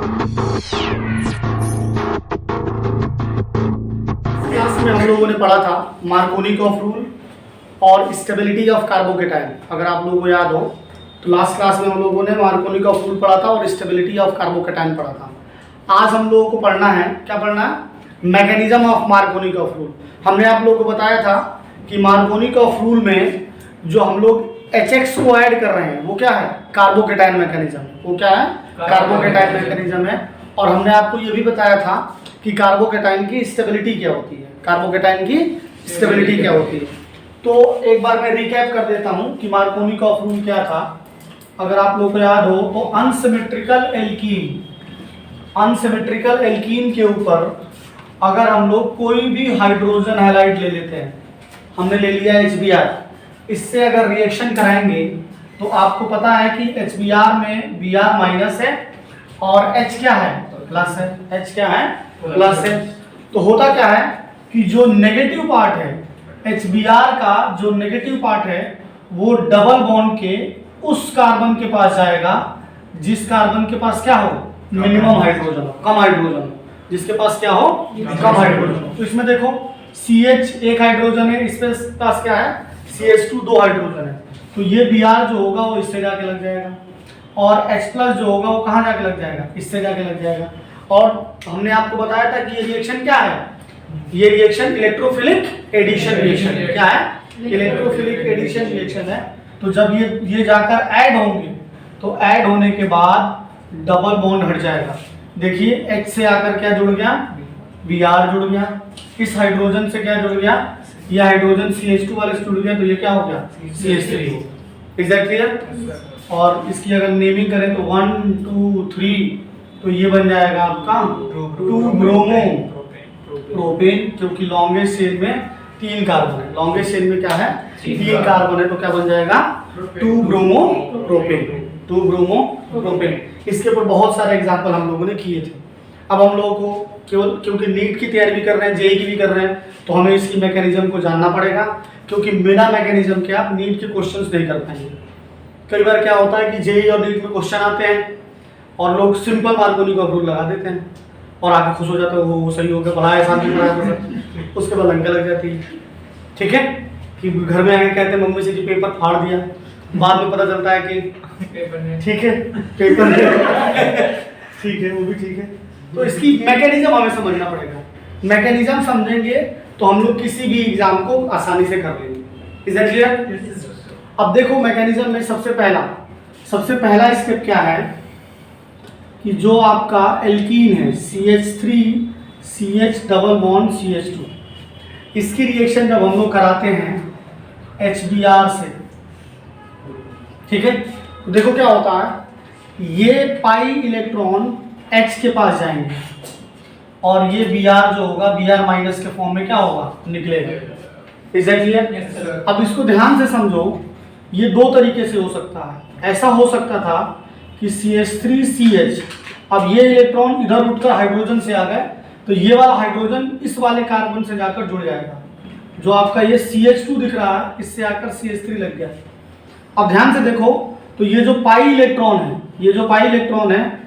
Class में हम लोगों ने पढ़ा था मार्कोनिकॉफ रूल और स्टेबिलिटी ऑफ कार्बोकेटाइन। अगर आप लोगों को याद हो तो लास्ट क्लास में हम लोगों ने मार्कोनिकॉफ रूल पढ़ा था और स्टेबिलिटी ऑफ कार्बोकेटाइन पढ़ा था। आज हम लोगों को पढ़ना है, क्या पढ़ना है? Mechanism of Markovnikov rule. हमने आप लोगों को बताया था कि मार्कोनिकॉफ रूल में जो हम लोग HX को ऐड कर रहे हैं वो क्या है? Carbocation mechanism. वो क्या है? कार्बोकेटाइन मैकेनिज्म है। और हमने आपको ये भी बताया था कि कार्बोकेटाइन की स्टेबिलिटी क्या होती है। कार्बोकेटाइन की स्टेबिलिटी क्या होती है? तो एक बार मैं रिकैप कर देता हूं कि मार्कोनिकॉफ रूल क्या था। अगर आप लोगों को याद हो तो अनसिमेट्रिकल एल्कीन के ऊपर अगर हम लोग कोई भी हाइड्रोजन हैलाइड ले लेते हैं, हमने ले लिया HBr, इससे अगर रिएक्शन कराएंगे तो आपको पता है कि HBr में Br माइनस है और H क्या है? प्लस है। H क्या है? प्लस है। तो होता क्या है कि जो नेगेटिव पार्ट है HBr का, जो नेगेटिव पार्ट है वो डबल बॉन्ड के उस कार्बन के पास जाएगा जिस कार्बन के पास क्या हो? मिनिमम हाइड्रोजन हो, कम हाइड्रोजन हो, जिसके पास क्या हो? कम हाइड्रोजन हो। तो इसमें देखो CH एक हाइड्रोजन है, इसके पास क्या है? CH2 दो हाइड्रोजन है। तो ये Br जो होगा वो इससे जाके लग जाएगा और H प्लस जो होगा वो कहाँ जाके लग जाएगा? इससे जाके लग जाएगा। और हमने आपको बताया था कि ये रिएक्शन क्या है? ये रिएक्शन इलेक्ट्रोफिलिक एडिशन रिएक्शन क्या है? इलेक्ट्रोफिलिक एडिशन रिएक्शन है। तो जब ये जाकर ऐड होंगे तो ऐड होने के बाद डबल बॉन्ड हट जाएगा। देखिए H से आकर क्या जुड़ गया? Br जुड़ गया। इस हाइड्रोजन से क्या जुड़ गया? ये हाइड्रोजन CH2 वाले से जुड़ गया तो ये क्या हो गया? CH3 हो। Exactly clear? और इसकी अगर नेमिंग करें तो 1 2 3 तो ये बन जाएगा आपका 2 ब्रोमो प्रोपेन, क्योंकि लॉन्गेस्ट चेन में 3 कार्बन है। लॉन्गेस्ट चेन में क्या है? 3 कार्बन है। तो क्या बन जाएगा? 2 ब्रोमो प्रोपेन। 2 bromo propane. इसके ऊपर बहुत सारे एग्जांपल हम लोगों ने किए थे। अब हम लोगों को केवल क्योंकि नीट की तैयारी भी कर रहे हैं, जेईई की भी कर रहे हैं, तो हमें इसकी मैकेनिज्म को जानना पड़ेगा, क्योंकि बिना मैकेनिज्म के आप नीट के क्वेश्चंस नहीं कर पाएंगे। कई बार क्या होता है कि जेईई और नीट में क्वेश्चन आते हैं और लोग सिंपल मार्कोनिकॉफ रूल लगा देते हैं और आगे खुश हो जाते हैं, वो सही हो गया, बड़ा एहसान भी बनाया, उसके बाद लंका लग जाती है। ठीक है कि घर में आके कहते हैं मम्मी से कि पेपर फाड़ दिया, बाद में पता चलता है कि ठीक है पेपर ठीक है, वो भी ठीक है। तो इसकी मैकेनिज्म हमें समझना पड़ेगा। मैकेनिज्म समझेंगे तो हम लोग किसी भी एग्जाम को आसानी से कर लेंगे। Is that clear? अब देखो मैकेनिज्म में सबसे पहला स्टेप क्या है कि जो आपका एल्कीन है CH3 CH double bond CH2, इसकी रिएक्शन जब हम लोग कराते हैं HBr से, ठीक है, तो देखो क्या होता है, ये पाई इलेक्ट्रॉन H के पास जाएंगे और ये Br जो होगा Br माइनस के फॉर्म में क्या होगा? निकलेगा। Is that clear? अब इसको ध्यान से समझो, ये दो तरीके से हो सकता है। ऐसा हो सकता था कि CH3 CH, अब ये इलेक्ट्रॉन इधर उठकर हाइड्रोजन से आ गए तो ये वाला हाइड्रोजन इस वाले कार्बन से जाकर जुड़ जाएगा। जो आपका ये CH2 दिख रहा है इससे आकर CH3 लग गया। अब ध्यान से देखो तो ये जो पाई इलेक्ट्रॉन है,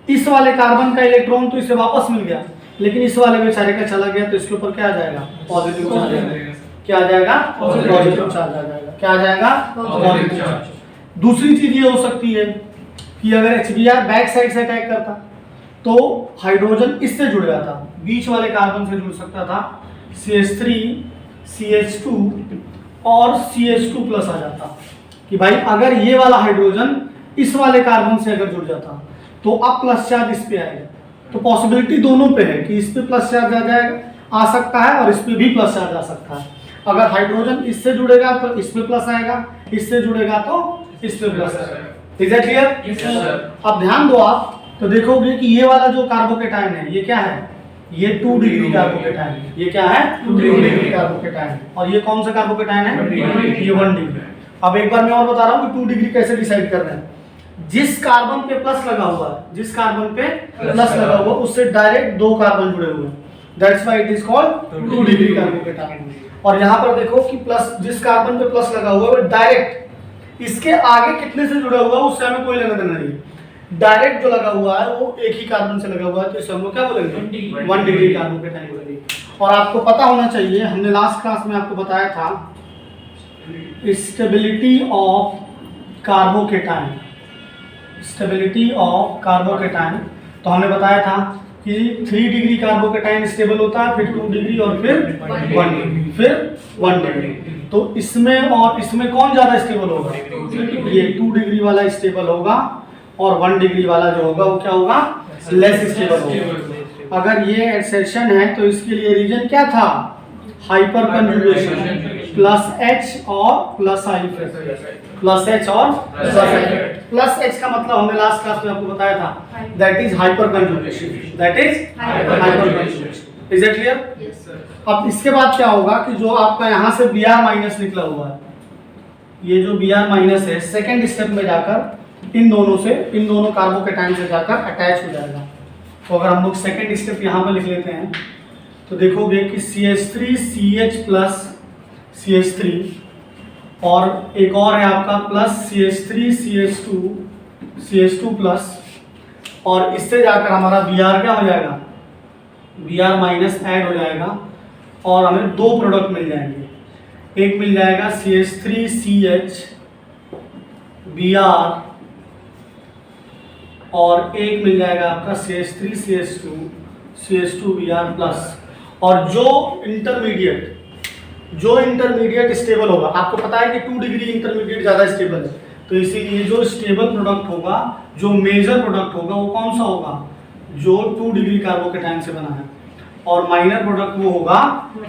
इस वाले कार्बन का इलेक्ट्रॉन तो इसे वापस मिल गया, लेकिन इस वाले बेचारे का चला गया तो इसके ऊपर क्या आ जाएगा? पॉजिटिव चार्ज आ जाएगा। क्या आ जाएगा? पॉजिटिव चार्ज आ जाएगा। क्या आ जाएगा? Positive charge. दूसरी चीज ये हो सकती है कि अगर HBr बैक साइड से अटैक करता तो हाइड्रोजन इससे जुड़ जाता, बीच वाले कार्बन से जुड़ सकता था, CH3 CH2 और CH2 प्लस आ जाता कि भाई अगर ये वाला हाइड्रोजन इस वाले कार्बन से अगर जुड़ जाता तो अब प्लस चार्ज इस पे आएगा। तो पॉसिबिलिटी दोनों पे है कि इस पे प्लस चार्ज आ सकता है और इस पे भी प्लस चार्ज आ सकता है। अगर हाइड्रोजन इससे जुड़ेगा तो इस पे प्लस आएगा, इससे जुड़ेगा तो इस पे प्लस आएगा। Is that clear? अब ध्यान दो आप तो देखोगे कि ये वाला जो कार्बोकेटाइन है ये क्या है? ये 2 डिग्री कार्बोकेटाइन है। ये क्या है? 2 डिग्री कार्बोकेटाइन। और ये कौन सा कार्बोकेटाइन है? ये 1 डिग्री। अब एक बार मैं और बता रहा हूँ कि 2 डिग्री कैसे डिसाइड कर रहे हैं। जिस कार्बन पे प्लस लगा हुआ है, उससे डायरेक्ट 2 कार्बन जुड़े हुए हैं, that's why it is called 2 degree carbocation. और यहाँ पर देखो कि प्लस, जिस कार्बन पे प्लस लगा हुआ है वो डायरेक्ट इसके आगे कितने से जुड़ा हुआ है उससे हमें कोई लेना देना नहीं। डायरेक्ट जो लगा हुआ है वो एक ही कार्बन से लगा हुआ है, तो इसे हम लोग क्या बोलेंगे, 1 डिग्री कार्बोकेटाइन बोलेंगे। और आपको पता होना चाहिए, हमने लास्ट क्लास में आपको बताया था stability of carbocation, stability of carbocation. तो हमने बताया था कि 3 डिग्री कार्बोकेटाइन स्टेबल होता है, फिर 2 डिग्री और फिर 1 डिग्री, फिर 1 डिग्री। तो इसमें और इसमें कौन ज्यादा स्टेबल होगा, ये 2 डिग्री वाला स्टेबल होगा, और 1 डिग्री वाला जो होगा वो क्या होगा, लेस स्टेबल होगा। अगर ये एसेशन है तो इसके लिए रीजन क्या था, हाइपर कंजुगेशन, प्लस एच और प्लस आई, प्लस एच और प्लस आई। प्लस एच का मतलब हमने लास्ट क्लास में आपको बताया था, that is hyper conjugation, that is hyper conjugation. Is it clear? Yes sir. अब इसके बाद क्या होगा कि जो आपका यहाँ से Br माइनस निकला हुआ है, ये जो Br माइनस है सेकेंड स्टेप में जाकर इन दोनों कार्बोकेटाइन से जाकर अटैच हो जाएगा। तो अगर हम लोग सेकेंड स्टेप यहाँ पर लिख लेते हैं तो देखोगे कि CH3CH प्लस CH3 और एक और है आपका प्लस CH3CH2 CH2 प्लस, और इससे जाकर हमारा Br क्या हो जाएगा, Br माइनस ऐड हो जाएगा, और हमें 2 प्रोडक्ट मिल जाएंगे। एक मिल जाएगा CH3CH Br, और एक मिल जाएगा आपका CH3CH2 CH2 Br प्लस। और जो इंटरमीडिएट स्टेबल होगा, आपको पता है कि 2 डिग्री इंटरमीडिएट ज़्यादा स्टेबल है, तो इसीलिए जो स्टेबल प्रोडक्ट होगा, जो मेजर प्रोडक्ट होगा वो कौन सा होगा, जो 2 डिग्री कार्बोकेटाइन से बना है, और माइनर प्रोडक्ट वो होगा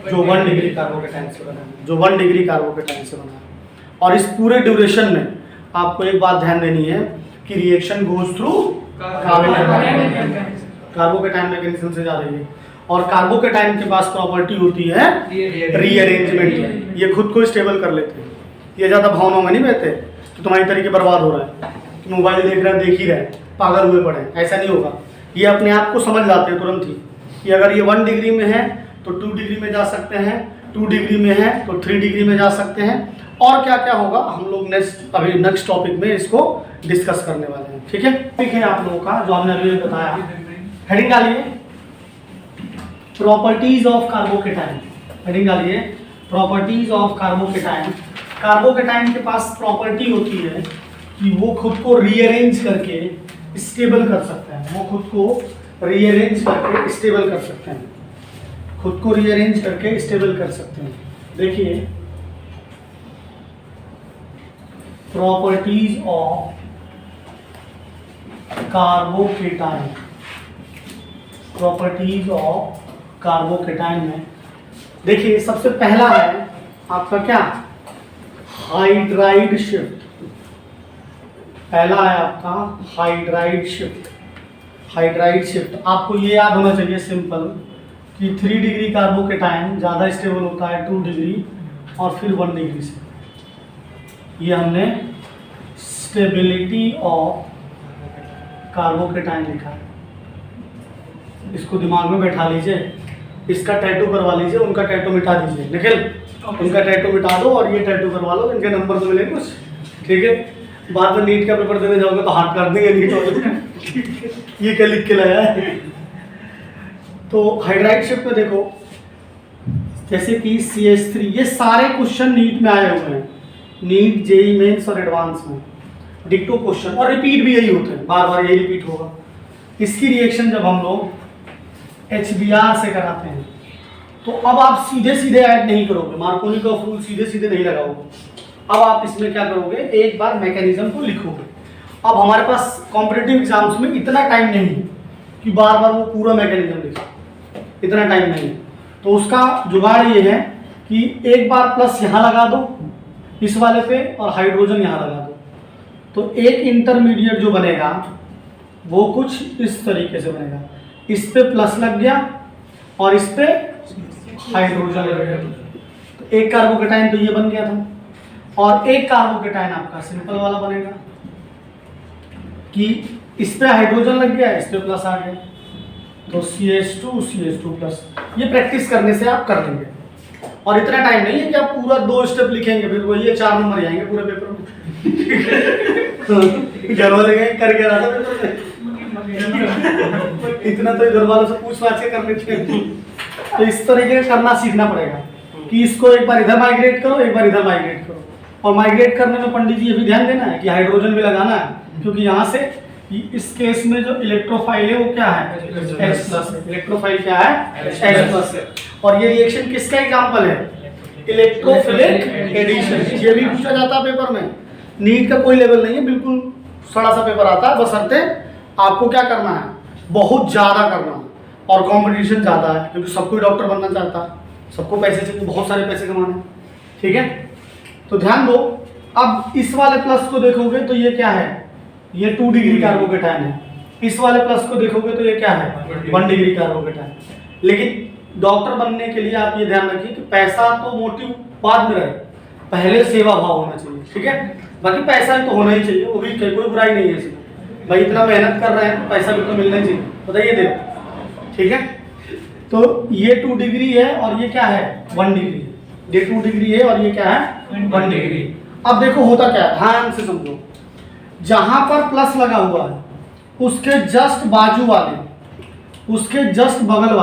जो 1 डिग्री कार्बोकेटाइन से बना है, जो 1 डिग्री कार्बोकेटाइन से बना है। और इस पूरे ड्यूरेशन में आपको एक बात ध्यान देनी है कि reaction goes through carbocation mechanism से जा रही है, और कार्बोकेटाइन के पास प्रॉपर्टी होती है रीअरेंजमेंट। ये खुद को स्टेबल कर लेते हैं, ये ज़्यादा भावनाओं में नहीं बहते कि तुम्हारी तरीके बर्बाद हो रहा है, तुम मोबाइल देख रहे हैं, देख ही रहे, पागल हुए पड़े, ऐसा नहीं होगा। ये अपने आप को समझ लाते हैं तुरंत ही कि अगर ये 1 डिग्री में है तो 2 डिग्री में जा सकते हैं, 2 डिग्री में है तो 3 डिग्री में जा सकते हैं, और क्या क्या होगा हम लोग नेक्स्ट टॉपिक में इसको डिस्कस करने वाले हैं। ठीक है, टॉपिक है आप लोगों का जो हमने अभी बताया, हेडिंग डालिए प्रॉपर्टीज ऑफ कार्बोकेटाइन, हेडिंग डालिए प्रॉपर्टीज ऑफ कार्बोकेटाइन। कार्बोकेटाइन के पास प्रॉपर्टी होती है कि वो खुद को रीअरेंज करके स्टेबल कर सकते हैं, वो खुद को रीअरेंज करके स्टेबल कर सकते हैं, खुद को रीअरेंज करके स्टेबल कर सकते हैं। देखिए properties of carbocation, properties of carbocation में देखिए सबसे पहला है आपका क्या, हाइड्राइड शिफ्ट। पहला है आपका हाइड्राइड शिफ्ट। हाइड्राइड शिफ्ट आपको ये याद होना चाहिए सिंपल कि 3 डिग्री कार्बोकेटाइन ज़्यादा स्टेबल होता है 2 डिग्री और फिर 1 डिग्री से। ये हमने स्टेबिलिटी ऑफ कार्बोकेटाइन लिखा है, इसको दिमाग में बैठा लीजिए, इसका टैटू करवा लीजिए, उनका टैटू मिटा दीजिए, निखिल उनका टैटू मिटा दो और ये टैटू करवा लो, इनके नंबर तो मिले कुछ, ठीक है। बाद में नीट का पेपर देने जाओगे तो हाथ काट देंगे, नीट हो ये क्या लिख के लाया है। तो हाइड्राइड शिफ्ट में देखो जैसे कि CH3, ये सारे क्वेश्चन नीट में आए हुए हैं, नीट जेईई मेंस और एडवांस में डिक्टो क्वेश्चन, और रिपीट भी यही होते हैं, बार बार यही रिपीट होगा। इसकी रिएक्शन जब हम लोग HBr से कराते हैं तो अब आप सीधे सीधे ऐड नहीं करोगे, मार्कोनी का रूल सीधे सीधे नहीं लगाओगे। अब आप इसमें क्या करोगे, एक बार मैकेनिज्म को लिखोगे। अब हमारे पास कॉम्पिटिटिव एग्जाम्स में इतना टाइम नहीं है कि बार बार वो पूरा मैकेनिज्म लिखो, इतना टाइम नहीं है। तो उसका जुगाड़ ये है कि एक बार प्लस यहाँ लगा दो इस वाले पे और हाइड्रोजन यहाँ लगा दो, तो एक इंटरमीडिएट जो बनेगा वो कुछ इस तरीके से बनेगा, इस पे प्लस लग गया और इस पे हाइड्रोजन लग गया, तो एक कार्बोकेटाइन तो ये बन गया था, और एक कार्बोकेटाइन आपका सिंपल वाला बनेगा कि इस पे हाइड्रोजन लग गया, इस पे प्लस आ गया, तो CH2 CH2 प्लस। ये प्रैक्टिस करने से आप कर लेंगे, और इतना टाइम नहीं है कि आप पूरा 2 स्टेप लिखेंगे फिर वही 4 नंबर आएंगे पूरे पेपर में। घर वाले कहेंगे करके रहा था पेपर में। इतना तो घर वालों से पूछ पाछ के कर लेते हैं। तो इस तरीके से करना सीखना पड़ेगा कि इसको एक बार इधर माइग्रेट करो, एक बार इधर माइग्रेट करो। और माइग्रेट करने में पंडित जी ये भी ध्यान देना है कि हाइड्रोजन भी लगाना है, क्योंकि यहाँ से इस केस में जो इलेक्ट्रोफाइल है वो क्या है, H+ है। इलेक्ट्रोफाइल क्या है, H+ है। और ये रिएक्शन किसका एग्जांपल है, इलेक्ट्रोफिलिक एडिशन। ये भी पूछा जाता है पेपर में। नीट का कोई लेवल नहीं है, बिल्कुल सड़ा सा पेपर आता है, बशर्ते आपको क्या करना है, बहुत ज़्यादा करना है और कंपटीशन ज़्यादा है, क्योंकि सबको डॉक्टर बनना चाहता है, सबको पैसे चाहिए, बहुत सारे पैसे कमाने हैं। ठीक है, तो ध्यान दो। अब इस वाले प्लस को देखोगे तो ये क्या है, ये 2 डिग्री कार्बोकेटायन है। इस वाले प्लस को देखोगे तो ये क्या है, 1 डिग्री कार्बोकेटायन। लेकिन डॉक्टर बनने के लिए आप ये ध्यान रखिए कि पैसा तो मोटिव बाद में रहे, पहले सेवा भाव होना चाहिए। ठीक है, बाकी पैसा तो होना ही चाहिए, वो भी कोई बुराई नहीं है इसमें। भाई इतना मेहनत कर रहे हैं तो पैसा भी तो मिलना ही चाहिए, बताइए देखो। ठीक है, तो ये 2 डिग्री है और ये क्या है, 1 डिग्री। ये 2 डिग्री है और ये क्या है, 1 डिग्री। अब देखो होता क्या है, ध्यान से समझो। जहां पर प्लस लगा हुआ है उसके जस्ट बाजू वाले, उसके जस्ट बगल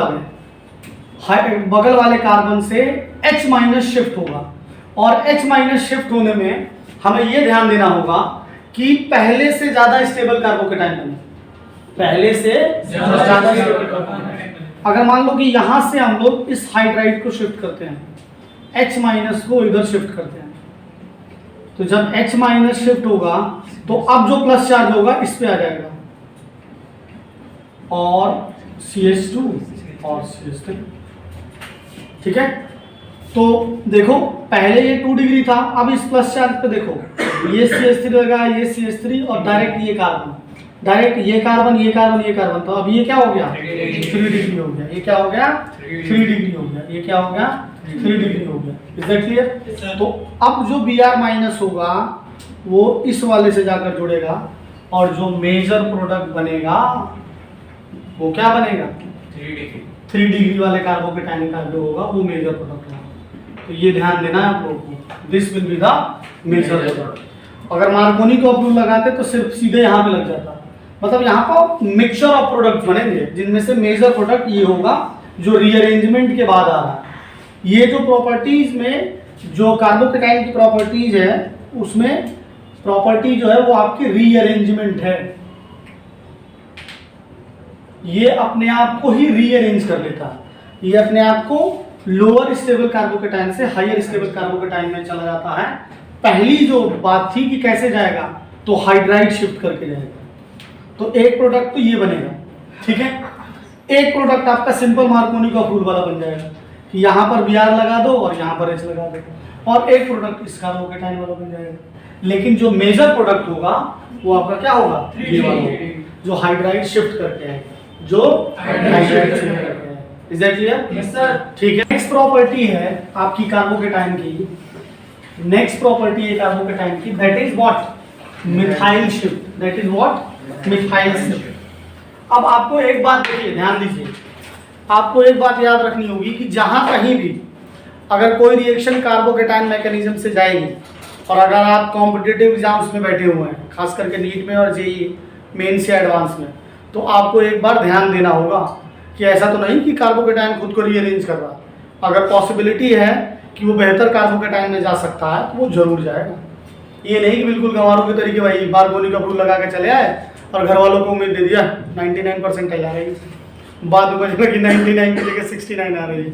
वाले कार्बन से H- शिफ्ट होगा। और H- शिफ्ट होने में हमें यह ध्यान देना होगा कि पहले से ज्यादा स्टेबल कार्बोकेटायन बने, पहले से ज्यादा स्टेबल कार्बोकेटायन। अगर मान लो कि यहां से हम लोग इस हाइड्राइड को शिफ्ट करते हैं, H- को इधर शिफ्ट करते हैं, तो जब H- शिफ्ट होगा तो अब जो प्लस चार्ज होगा इस पे आ जाएगा और CH2 और CH3। ठीक है, तो देखो पहले ये 2 डिग्री था, अब इस प्लस चार्ज पे देखो ये CH3 लगा, ये CH3 और डायरेक्ट ये कार्बन, डायरेक्ट ये कार्बन, ये कार्बन, ये कार्बन। तो अब ये क्या हो गया, 3 डिग्री हो गया। ये क्या हो गया, 3 डिग्री हो गया। ये क्या हो गया, 3 डिग्री हो गया। Is that clear? तो अब जो Br- होगा वो इस वाले से जाकर जुड़ेगा और जो मेजर प्रोडक्ट बनेगा वो क्या बनेगा, 3 डिग्री वाले कार्बोकेटायन का जो होगा वो मेजर प्रोडक्ट होगा। तो ये ध्यान देना है आप लोगों को, this will be the major product. अगर मार्कोनी को अप्रूव लगाते तो सिर्फ सीधे यहाँ पे लग जाता, मतलब यहाँ पर मिक्सचर ऑफ प्रोडक्ट बनेंगे जिनमें से मेजर प्रोडक्ट ये होगा जो रीअरेंजमेंट के बाद आ रहा है। ये जो प्रॉपर्टीज में जो कार्बोकेटायन की प्रॉपर्टीज है उसमें प्रॉपर्टी जो है वो आपकी रीअरेंजमेंट है, ये अपने आप को ही रीअरेंज कर लेता है। ये अपने आप को लोअर स्टेबल कार्बोकेटायन से हायर स्टेबल कार्बोकेटायन में चला जाता है। पहली जो बात थी कि कैसे जाएगा, तो हाइड्राइड शिफ्ट करके जाएगा। तो एक प्रोडक्ट तो ये बनेगा, ठीक है। एक प्रोडक्ट आपका सिंपल मार्कोनी का फूल वाला बन जाएगा कि यहाँ पर Br लगा दो और यहाँ पर H लगा दो, और एक प्रोडक्ट इस कार्बोकेटायन वाला बन जाएगा। लेकिन जो मेजर प्रोडक्ट होगा वो आपका क्या होगा, ये वाला होगा जो हाइड्राइड शिफ्ट करके आएगा, जो हाइड्राइड शिफ्ट करके आएगा। Is that clear? Yes sir. ठीक है, नेक्स्ट प्रॉपर्टी है आपकी कार्बोकेटायन की, नेक्स्ट प्रॉपर्टी है कार्बोकेटायन की, that is what, methyl shift. That is what, methyl shift. अब आपको एक बात देखिए, ध्यान दीजिए, आपको एक बात याद रखनी होगी कि जहां कहीं भी अगर कोई रिएक्शन कार्बोकेटायन मैकेनिज्म से जाएगी, और अगर आप कॉम्पिटिटिव एग्जाम्स में बैठे हुए हैं, खास करके नीट में और जेईई मेन से एडवांस में, तो आपको एक बार ध्यान देना होगा कि ऐसा तो नहीं कि कार्बोकेटायन खुद को रीअरेंज कर रहा है। अगर पॉसिबिलिटी है कि वो बेहतर कार्बोकेटायन में जा सकता है तो वो जरूर जाएगा। ये नहीं कि बिल्कुल गंवारों के तरीके भाई मार्कोनी का फूल लगा के चले आए और घर वालों को उम्मीद दे दिया 99% आ रही, बाद में बचने की 99 की जगह 69 आ रही है।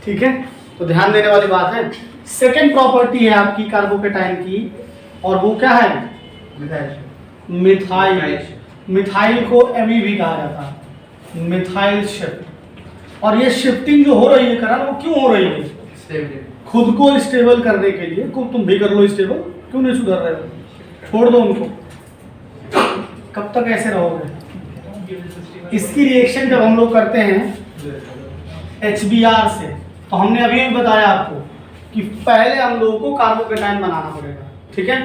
ठीक है, तो ध्यान देने वाली बात है। सेकेंड प्रॉपर्टी है आपकी कार्बोकेटायन की, और वो क्या है, मिथाइल। मिथाइल को MEV कहा जाता है, मिथाइल शिफ्ट। और ये शिफ्टिंग जो हो रही है करण, वो क्यों हो रही है, खुद को स्टेबल करने के लिए। तुम भी कर लो स्टेबल, क्यों नहीं सुधर रहे हो, छोड़ दो उनको, कब तक ऐसे रहोगे। इसकी रिएक्शन जब हम लोग करते हैं HBr से, तो हमने अभी भी बताया आपको कि पहले हम लोगों को कार्बोकेटायन बनाना पड़ेगा, ठीक है।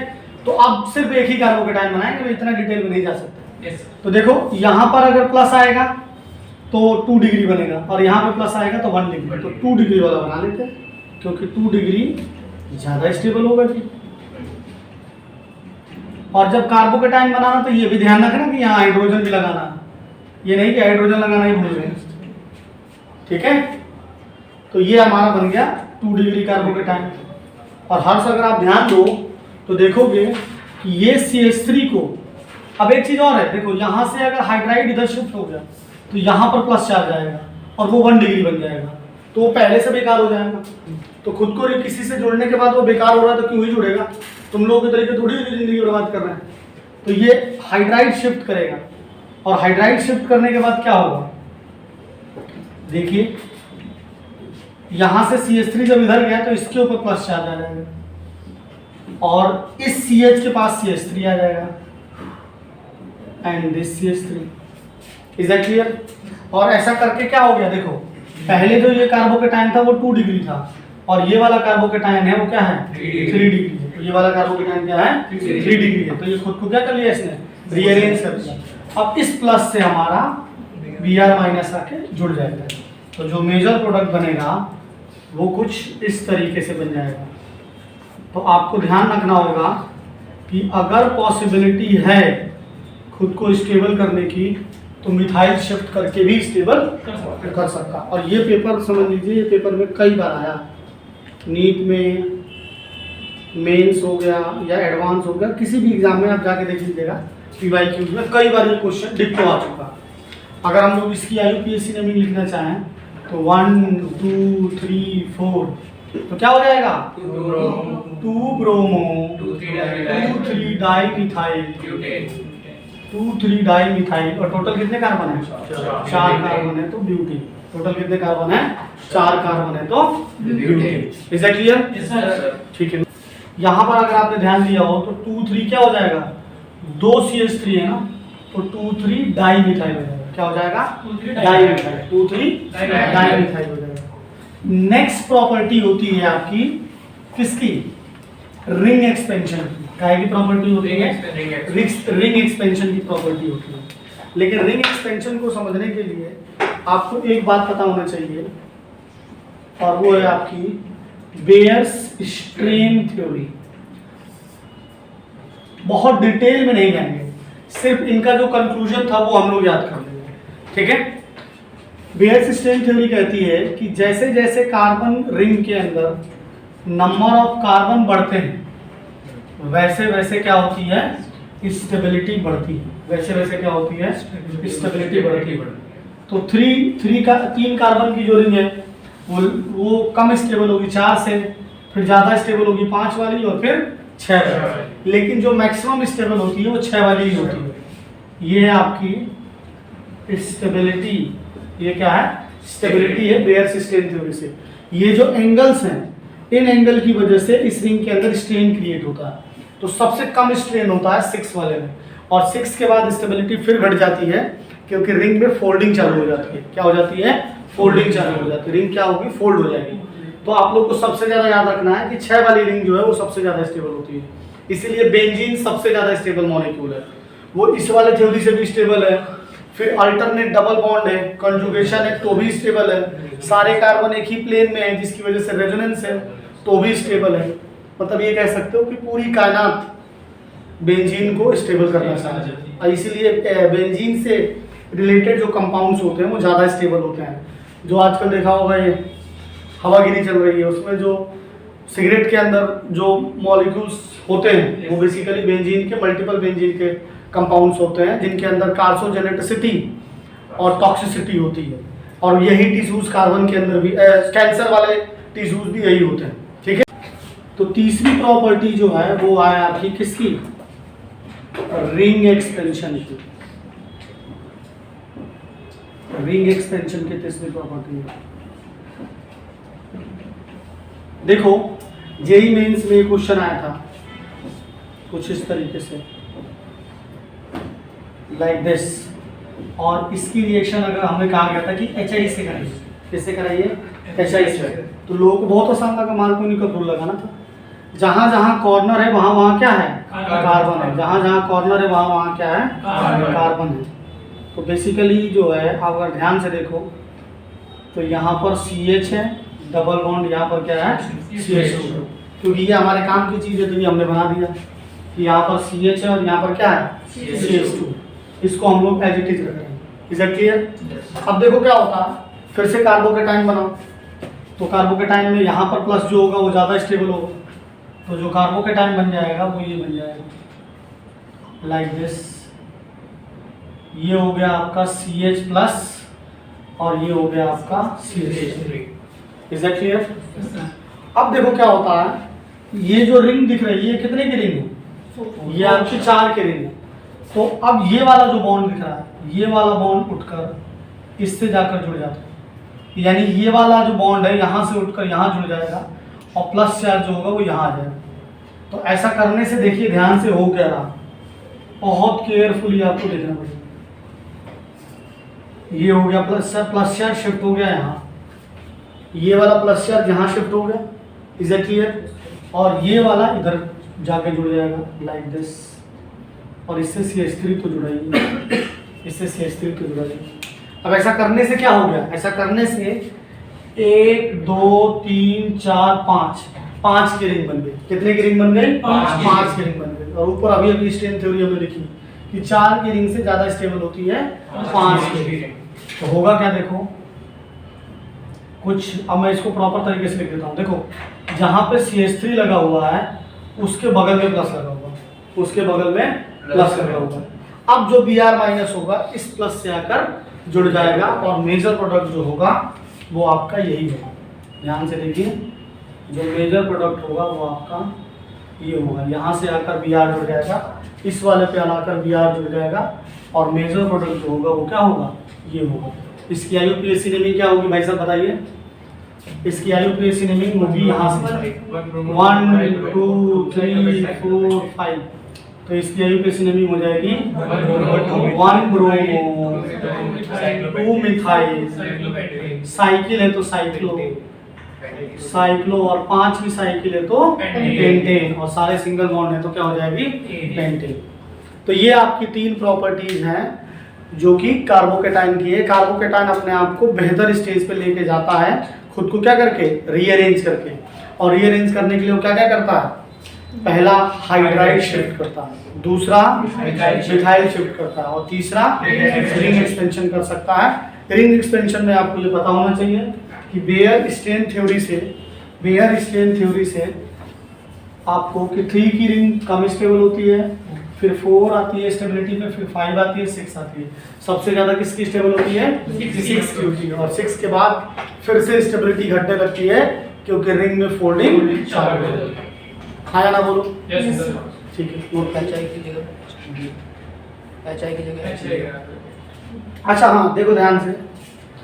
तो अब सिर्फ एक ही कार्बोकेटायन बनाएंगे, मैं इतना डिटेल में नहीं जा सकता। तो देखो यहाँ पर अगर प्लस आएगा तो 2 डिग्री बनेगा, और यहाँ पे प्लस आएगा तो 1 डिग्री, तो 2 डिग्री वाला बना लेते हैं। क्योंकि 2 डिग्री ज़्यादा स्टेबल होगा जी। और जब कार्बोकेटाइन बनाना तो ये भी ध्यान रखना कि यहाँ हाइड्रोजन भी लगाना, ये नहीं कि हाइड्रोजन लगाना ही भूल गए, ठीक है। तो ये हमारा बन गया 2 डिग्री कार्बोकेटाइन। और हर्ष अगर आप ध्यान दो तो देखोगे कि ये CH3 को, अब एक चीज़ और है, देखो यहाँ से अगर हाइड्राइड इधर शिफ्ट हो गया तो यहाँ पर प्लस चार्ज आएगा और वो 1 डिग्री बन जाएगा, तो वो पहले से बेकार हो जाएगा। तो खुद को किसी से जुड़ने के बाद वो बेकार हो रहा है तो क्यों ही जुड़ेगा, तुम लोगों के तरीके थोड़ी जिंदगी बर्बाद कर रहे हैं। तो ये हाइड्राइड शिफ्ट करेगा, और हाइड्राइड शिफ्ट करने के बाद क्या होगा, देखिए यहाँ से CH3 जब इधर गया तो इसके ऊपर प्लस चार्ज आ जाएगा और इस CH के पास CH3 आ जाएगा and this CH3। Is that clear? और ऐसा करके क्या हो गया, देखो पहले जो ये कार्बोकेटाइन था वो 2 डिग्री था और ये वाला कार्बोकेटाइन है वो क्या है 3 डिग्री है। तो ये वाला कार्बोकेटाइन क्या है 3 डिग्री है। तो ये खुद को क्या कर लिया इसने, रीअरेंज कर दिया। अब इस प्लस से हमारा Br माइनस आके जुड़ जाएगा। तो जो मेजर प्रोडक्ट बनेगा वो कुछ इस तरीके से बन जाएगा। तो आपको ध्यान रखना होगा कि अगर पॉसिबिलिटी है खुद को स्टेबल करने की तो मिथाइल शिफ्ट करके भी स्टेबल कर सकता। और ये पेपर समझ लीजिए, ये पेपर में कई बार आया, नीट में, मेंस हो गया या एडवांस हो गया, किसी भी एग्जाम में आप जाके देख लीजिएगा, PYQ में कई बार ये क्वेश्चन डिक्टो आ चुका। अगर हम लोग इसकी IUPAC नेमिंग लिखना चाहें तो 1 2 3 4 तो क्या हो जाएगा 2 bromo 2 3 di methyl 2 3 di methyl. और टोटल कितने कार्बन है 4 कार्बन है तो ब्यूटी। टोटल कितने कार्बन है 4 कार्बन है तो ब्यूटी। Is that clear? ठीक है। यहाँ पर अगर आपने ध्यान दिया हो तो 2 3 क्या हो जाएगा, 2 CH3 है ना, तो 2 3 डाई मिथाइल हो जाएगा। क्या हो जाएगा डाई मिथाइल, 2 3 डाई मिथाइल हो जाएगा। नेक्स्ट प्रॉपर्टी होती है आपकी किसकी, रिंग एक्सपेंशन की। क्या की प्रॉपर्टी होती है, रिंग एक्सपेंशन की प्रॉपर्टी होती है। लेकिन रिंग एक्सपेंशन को समझने के लिए आपको एक बात पता होना चाहिए और वो है आपकी बेयर्स स्ट्रेन थ्योरी। बहुत डिटेल में नहीं जाएंगे, सिर्फ इनका जो कंक्लूजन था वो हम लोग याद कर लेंगे, ठीक है। बेयर्स स्ट्रेन थ्योरी कहती है कि जैसे जैसे कार्बन रिंग के अंदर नंबर ऑफ कार्बन बढ़ते हैं वैसे वैसे क्या होती है, स्टेबिलिटी बढ़ती है। वैसे वैसे क्या होती है, स्टेबिलिटी बढ़ती है। तो 3 कार्बन की जो रिंग है वो कम स्टेबल होगी 4 से, फिर ज़्यादा स्टेबल होगी 5 वाली और फिर 6 वाली। लेकिन जो मैक्सिमम स्टेबल होती है वो 6 वाली ही होती है। ये है आपकी स्टेबिलिटी। ये क्या है, स्टेबिलिटी है बेयर्स स्ट्रेन थ्योरी से। ये जो एंगल्स हैं, इन एंगल की वजह से इस रिंग के अंदर स्ट्रेन क्रिएट होता है। तो सबसे कम स्ट्रेन होता है 6 वाले में, और 6 के बाद स्टेबिलिटी फिर घट जाती है क्योंकि रिंग में फोल्डिंग चालू हो जाती है। क्या हो जाती है, फोल्डिंग चालू हो जाती है। रिंग क्या होगी, फोल्ड हो जाएगी। तो आप लोग को सबसे ज्यादा याद रखना है कि 6 वाली रिंग जो है वो सबसे ज्यादा स्टेबल होती है। इसीलिए बेंजीन सबसे ज्यादा स्टेबल मॉलिक्यूल है, वो इस वाले थ्योरी से भी स्टेबल है। फिर अल्टरनेट डबल बॉन्ड है, कंजुगेशन है तो भी स्टेबल है। सारे कार्बन एक ही प्लेन में है जिसकी वजह से रेजोनेंस है तो भी स्टेबल है। मतलब ये कह सकते हो कि पूरी कायनात बेंजीन को स्टेबल करना चाहती है, और इसीलिए बेंजीन से रिलेटेड जो कंपाउंड्स होते हैं वो ज़्यादा स्टेबल होते हैं। जो आजकल देखा होगा ये हवागिरी चल रही है, उसमें जो सिगरेट के अंदर जो मॉलिक्यूल्स होते हैं वो बेसिकली बेंजीन के, मल्टीपल बेंजीन के कंपाउंड्स होते हैं जिनके अंदर कार्सोजेनेटिसिटी और टॉक्सिसिटी होती है। और यही टिश्यूज कार्बन के अंदर भी, कैंसर वाले टिश्यूज भी यही होते हैं, ठीक है। तो तीसरी प्रॉपर्टी जो है वो है आपकी किसकी, रिंग एक्सपेंशन की। रिंग एक्सपेंशन की तीसरी प्रॉपर्टी है, देखो जेईई मेंस में क्वेश्चन आया था कुछ इस तरीके से, लाइक दिस। और इसकी रिएक्शन अगर हमने कहा गया था कि HI से कराइए, किससे कराइए, HI से। तो लोगों को बहुत आसान लगा, मार्कोनी का रूल लगाना था। जहां जहां कॉर्नर है वहां वहां क्या है, कार्बन है। जहां जहां कॉर्नर है वहां वहां क्या है, कार्बन है। तो बेसिकली जो है आप अगर ध्यान से देखो तो यहाँ पर CH है, डबल बॉन्ड यहाँ पर क्या है CH2, क्योंकि ये हमारे काम की चीज़ है तो ये हमने बना दिया कि यहाँ पर CH है और यहाँ पर क्या है CH2। इसको हम लोग एज इट इज रख रहे हैं। Is that clear? अब देखो क्या होता है, फिर से कार्बोकेटाइन बनाओ, तो कार्बोकेटाइन में यहाँ पर प्लस जो होगा वो ज़्यादा स्टेबल होगा, तो जो कार्बोकेटाइन बन जाएगा वो ये बन जाएगा लाइक दिस। ये हो गया आपका CH प्लस और ये हो गया आपका CH3। Is that clear? अब देखो क्या होता है, ये जो रिंग दिख रही है कितने की रिंग है? ये आपकी 4 की रिंग है। तो अब ये वाला जो बॉन्ड दिख रहा है, ये वाला बॉन्ड उठकर इससे जाकर जुड़ जाता है, यानी ये वाला जो बॉन्ड है यहाँ से उठकर यहाँ जुड़ जाएगा और प्लस चार्ज जो होगा वो यहाँ आ जाएगा। तो ऐसा करने से देखिए ध्यान से हो क्या रहा, बहुत केयरफुली आपको देखना पड़ेगा। ये हो गया प्लस चार्ज शिफ्ट हो गया यहाँ, ये वाला प्लस चार्ज यहाँ शिफ्ट हो गया। Is that clear? और ये वाला इधर जाके जुड़ जाएगा लाइक दिस, और इससे CH3 तो जुड़ा ही है, इससे CH3 तो जुड़ा ही है। अब ऐसा करने से क्या हो गया, ऐसा करने से 1 2 3 4 5 की रिंग बन गई। कितने की रिंग बन गई? 5 की रिंग बन गई। और ऊपर अभी अभी स्ट्रेन थ्योरी हमें लिखी कि 4 की रिंग से ज्यादा स्टेबल होती है 5 की रिंग। तो होगा क्या देखो कुछ, अब मैं इसको प्रॉपर तरीके से लिख देता हूँ। देखो जहाँ पे CH3 लगा हुआ है उसके बगल में प्लस लगा हुआ है, उसके बगल में प्लस लगा हुआ है। अब जो Br माइनस होगा इस प्लस से आकर जुड़ जाएगा और मेजर प्रोडक्ट जो होगा वो आपका यही होगा। ध्यान से देखिए, जो मेजर प्रोडक्ट होगा वो आपका ये होगा, यहाँ से आकर Br जुड़ जाएगा, इस वाले पे आकर Br जुड़ जाएगा और मेजर प्रोडक्ट जो होगा वो क्या होगा, ये होगा। इसकी IUPAC नेमिंग क्या होगी भाई साहब बताइए? इसकी IUPAC नेमिंग होगी यहाँ से 1 2 3 4 5, तो इसकी IUPAC नेमिंग हो जाएगी 1 ब्रोमो 2 मिथाइल, साइकिल है तो साइक्लो और 5 भी साइकिल है तो पेंटेन, और सारे सिंगल बॉन्ड है तो क्या हो जाएगी पेंटेन। तो ये आपकी 3 प्रॉपर्टीज हैं जो कि कार्बोकेटाइन की है। कार्बोकेटाइन अपने आप को बेहतर स्टेज पे लेके जाता है, खुद को क्या करके रीअरेंज करके, और रीअरेंज करने के लिए वो क्या क्या करता है, पहला हाइड्राइड शिफ्ट करता है, दूसरा मिथाइल शिफ्ट करता है और तीसरा रिंग एक्सपेंशन कर सकता है। रिंग एक्सपेंशन में आपको ये पता होना चाहिए कि बेयर स्ट्रेन थ्योरी से आपको कि 3 की रिंग कम स्टेबल होती है, फिर 4 आती है स्टेबिलिटी में, फिर 5 आती है, 6 आती है। सबसे ज्यादा किसकी स्टेबल होती है? 6 की होती है, और 6 के बाद फिर से स्टेबिलिटी घटने लगती है क्योंकि रिंग में फोल्डिंग चालू हो जाती है। हाँ या ना बोलो? ठीक है, नोट कर अच्छा हाँ देखो ध्यान से,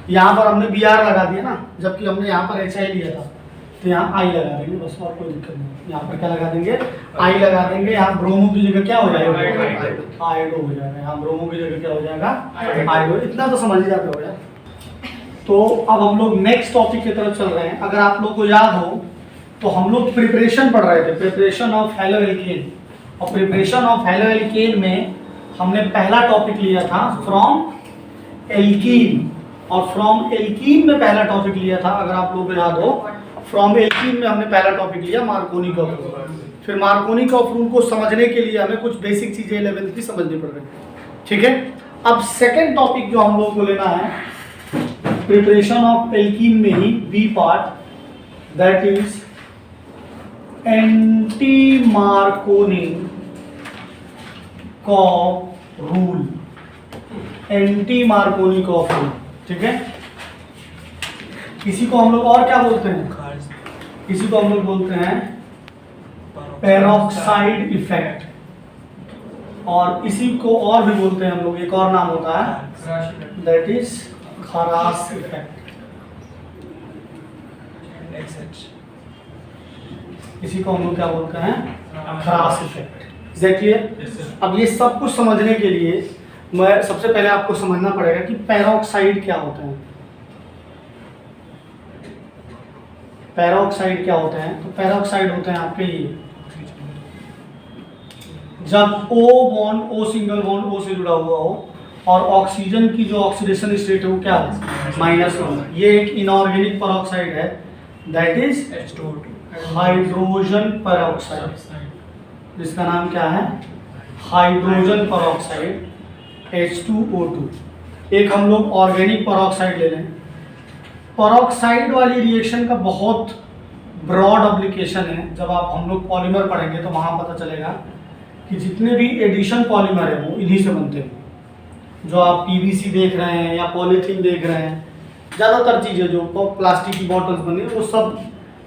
यहाँ पर हमने Br लगा दिया ना, जबकि हमने यहाँ पर HI लिया था, तो यहाँ I लगा देंगे बस, और कोई दिक्कत नहीं। यहाँ पर क्या लगा देंगे? I लगा देंगे। यहाँ ब्रोमो की जगह क्या हो जाएगा? आयोडो हो जाएगा। यहाँ ब्रोमो की जगह क्या हो जाएगा? आयोडो। इतना तो समझ ही जाते हो यार। तो अब हम लोग नेक्स्ट टॉपिक की तरफ चल रहे हैं। अगर आप लोग को याद हो तो हम लोग प्रिपरेशन पढ़ रहे थे, प्रिपरेशन ऑफ हेलोएल्केन, और प्रिपरेशन ऑफ हेलोएल्केन में हमने पहला टॉपिक लिया था फ्रॉम एल्कीन, और फ्रॉम एल्कीन में पहला टॉपिक लिया था, अगर आप लोगों को याद हो, फ्रॉम एल्कीन में हमने पहला टॉपिक लिया मार्कोनी ऑफ रूल। फिर मार्कोनी ऑफ रूल को समझने के लिए हमें कुछ बेसिक चीजें 11th की समझनी पड़ रही है, ठीक है। अब सेकेंड टॉपिक जो हम लोग को लेना है प्रिपरेशन ऑफ एल्कीन में ही B part, that is anti Markovnikov of rule, anti Markovnikov of rule, ठीक है। इसी को हम लोग और क्या बोलते हैं? इसी को हम लोग बोलते हैं पेरोक्साइड इफेक्ट, और इसी को और भी बोलते हैं हम लोग, एक और नाम होता है दैट इज खरास इफेक्ट। इसी को हम लोग क्या बोलते हैं? खरास इफेक्ट। एग्जैक्टली। अब ये सब कुछ समझने के लिए मैं सबसे पहले आपको समझना पड़ेगा कि पेरोक्साइड क्या होते हैं। पेरोक्साइड क्या होते हैं? तो पेरोक्साइड होते हैं आपके ये, जब O bond, O single bond O से जुड़ा हुआ हो और ऑक्सीजन की जो ऑक्सीडेशन स्टेट है वो क्या है? -1। ये एक इनऑर्गेनिक पेरोक्साइड है दैट इज हाइड्रोजन पेरोक्साइड, जिसका नाम क्या है, हाइड्रोजन पेरोक्साइड H2O2। एक हम लोग ऑर्गेनिक पेरोक्साइड ले लें। पेरोक्साइड वाली रिएक्शन का बहुत ब्रॉड एप्लीकेशन है। जब आप हम लोग पॉलीमर पढ़ेंगे तो वहाँ पता चलेगा कि जितने भी एडिशन पॉलीमर है वो इन्हीं से बनते हैं। जो आप PVC देख रहे हैं या पॉलीथीन देख रहे हैं, ज़्यादातर चीज़ें जो प्लास्टिक की बॉटल्स बनी वो सब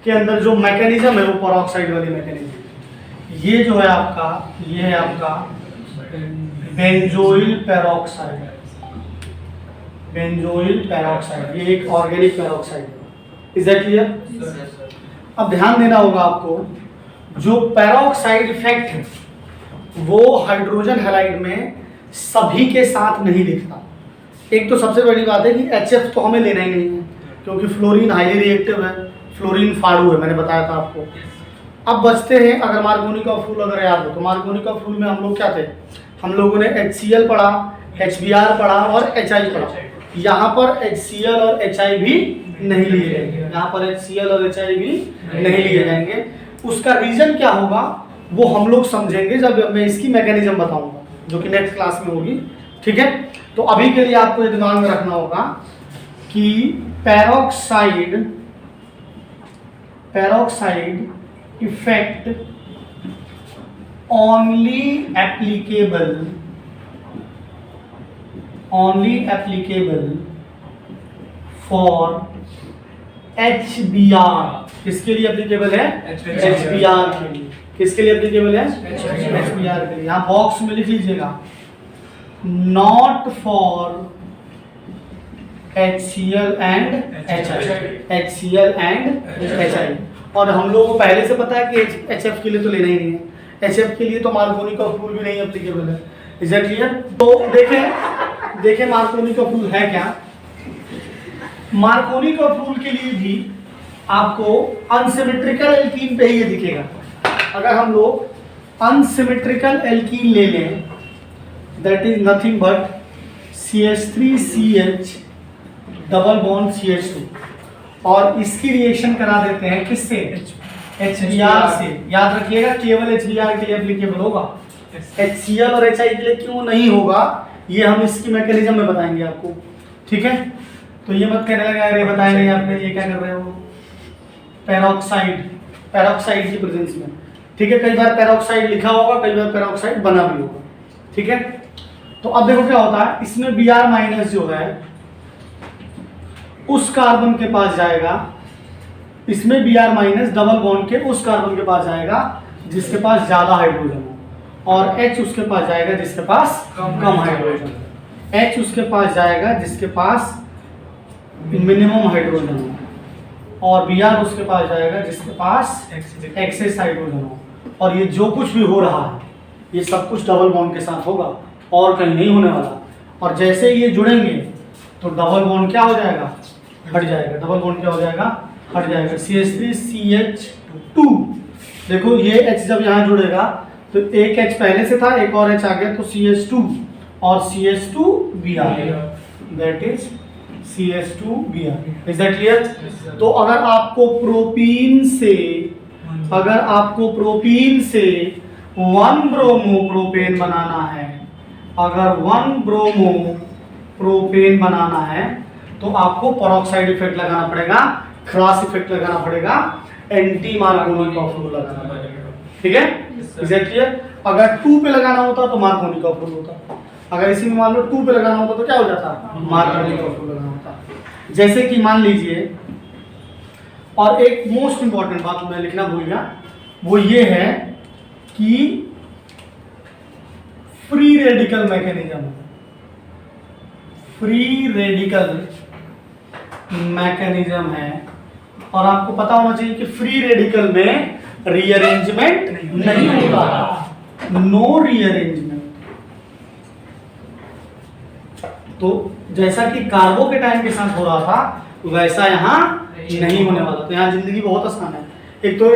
के अंदर जो मैकेनिज्म है वो पेरोक्साइड वाली मैकेनिज्म। ये जो है आपका, ये है आपका बेंजोइल पेरोक्साइड, बेंजोइल पेरोक्साइड, ये एक ऑर्गेनिक पेरोक्साइड है। Is that clear? अब ध्यान देना होगा आपको, जो पेरोक्साइड इफेक्ट है वो हाइड्रोजन हैलाइड में सभी के साथ नहीं दिखता। एक तो सबसे बड़ी बात है कि HF तो हमें लेना ही नहीं है, क्योंकि फ्लोरीन हाईली रिएक्टिव है, फ्लोरीन फाड़ू है, मैंने बताया था आपको। अब बचते हैं, अगर मार्कोनी का फ्लूल अगर याद हो तो मार्कोनी का फ्लूल में हम लोग क्या थे, हम लोगों ने HCl पढ़ा, HBr पढ़ा और HI पढ़ा। यहाँ पर HCl और HI भी नहीं लिए जाएंगे, यहाँ पर HCl और HI भी नहीं लिए जाएंगे। उसका रीजन क्या होगा वो हम लोग समझेंगे जब मैं इसकी मैकेनिज्म बताऊंगा, जो कि नेक्स्ट क्लास में होगी। ठीक है, तो अभी के लिए आपको ये दिमाग में रखना होगा कि peroxide effect only applicable for HBr। किसके लिए एप्लीकेबल है? HBr के लिए। किसके लिए एप्लीकेबल है? HBr के लिए। यहाँ बॉक्स में लिख लीजिएगा, not for HCl and HI। और हम लोगों को पहले से पता है कि HF के लिए तो लेना ही नहीं है, HF के लिए तो मार्कोनी का फ्लूल भी नहीं एप्लीकेबल है। Is that clear? तो देखें मार्कोनी का फ्लूल है क्या। मार्कोनी का फ्लूल के लिए भी आपको अनसिमेट्रिकल एल्कीन पे ही ये दिखेगा। अगर हम लोग अनसिमेट्रिकल एल्कीन ले लें, that is nothing but CH3CH double bond CH2, और इसकी रिएक्शन करा देते हैं किससे? HBr से। याद रखिएगा, केवल HBr के लिए एप्लीकेबल होगा, HCl और HI के लिए क्यों नहीं होगा ये हम इसकी मैकेनिज्म में बताएंगे आपको। ठीक है, तो ये मत कहने लगा अरे बताया नहीं आपने, ये क्या कर रहे हो, पेरोक्साइड की प्रेजेंस में। ठीक है, कई बार पेरोक्साइड लिखा होगा, कई बार पेरोक्साइड बना भी होगा। ठीक है, तो अब देखो क्या होता है, इसमें Br माइनस जो है उस कार्बन के पास जाएगा, इसमें Br माइनस डबल बॉन्ड के उस कार्बन के पास जाएगा जिसके पास ज्यादा हाइड्रोजन हो, और H उसके पास जाएगा जिसके पास कम हाइड्रोजन हो। H उसके पास जाएगा जिसके पास मिनिमम हाइड्रोजन हो, और Br उसके पास जाएगा जिसके पास एक्सेस हाइड्रोजन हो। और ये जो कुछ भी हो रहा है ये सब कुछ डबल बॉन्ड के साथ होगा और कहीं नहीं होने वाला। और जैसे ये जुड़ेंगे तो डबल बॉन्ड क्या हो जाएगा, हट जाएगा। डबल बॉन्ड क्या हो जाएगा, हट जाएगा। CH3CH2, देखो ये H जब यहाँ जुड़ेगा तो एक H पहले से था, एक और H आ गया, तो CH2 और CH2Br, that is CH2Br। Is that clear? तो अगर आपको प्रोपीन से 1 ब्रोमो प्रोपेन बनाना है, अगर 1 ब्रोमो प्रोपेन बनाना है तो आपको पेरोक्साइड इफेक्ट लगाना पड़ेगा, क्रॉस इफेक्ट लगाना पड़ेगा, एंटी मार्कोनी का फ्लूल लगाना पड़ेगा। ठीक है, इज दैट क्लियर? अगर 2 पे लगाना होता तो मार्कोनी का फ्लूल होता, अगर इसी में मान लो 2 पे लगाना होता तो क्या हो जाता, मार्कोनी का फ्लूल लगाना होता। जैसे कि मान लीजिए, और एक मोस्ट इंपॉर्टेंट बात मैं लिखना भूल गया, वो ये है कि free radical mechanism, free radical mechanism है। और आपको पता होना चाहिए कि फ्री रेडिकल में रीअरेंजमेंट नहीं होता, नो रीअरेंजमेंट। तो जैसा कि कार्बो के टाइम के साथ हो रहा था वैसा यहाँ नहीं होने वाला। तो यहाँ जिंदगी बहुत आसान है। एक तो